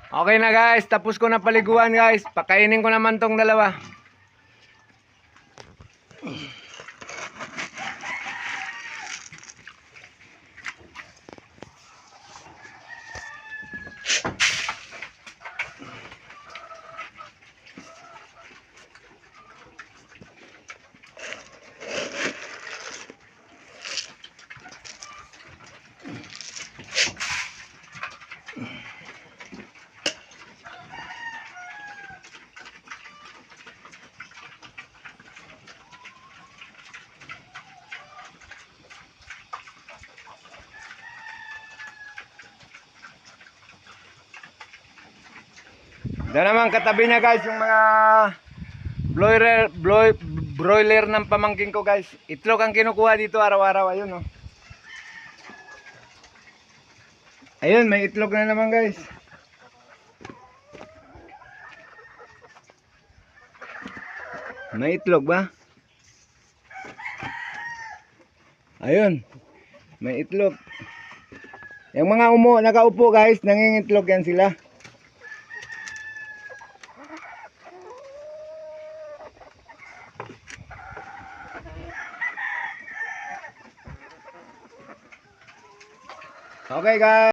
Okay na guys, tapos ko na paliguan guys. Pakainin ko naman tong dalawa. Diyan naman katabi niya guys yung mga broiler ng pamangkin ko guys. Itlog ang kinukuha dito araw-araw. Ayun oh. Ayun, may itlog na naman guys. May itlog ba? Ayun, may itlog. Yung mga nakaupo guys, nangingitlog yan sila. Okay guys.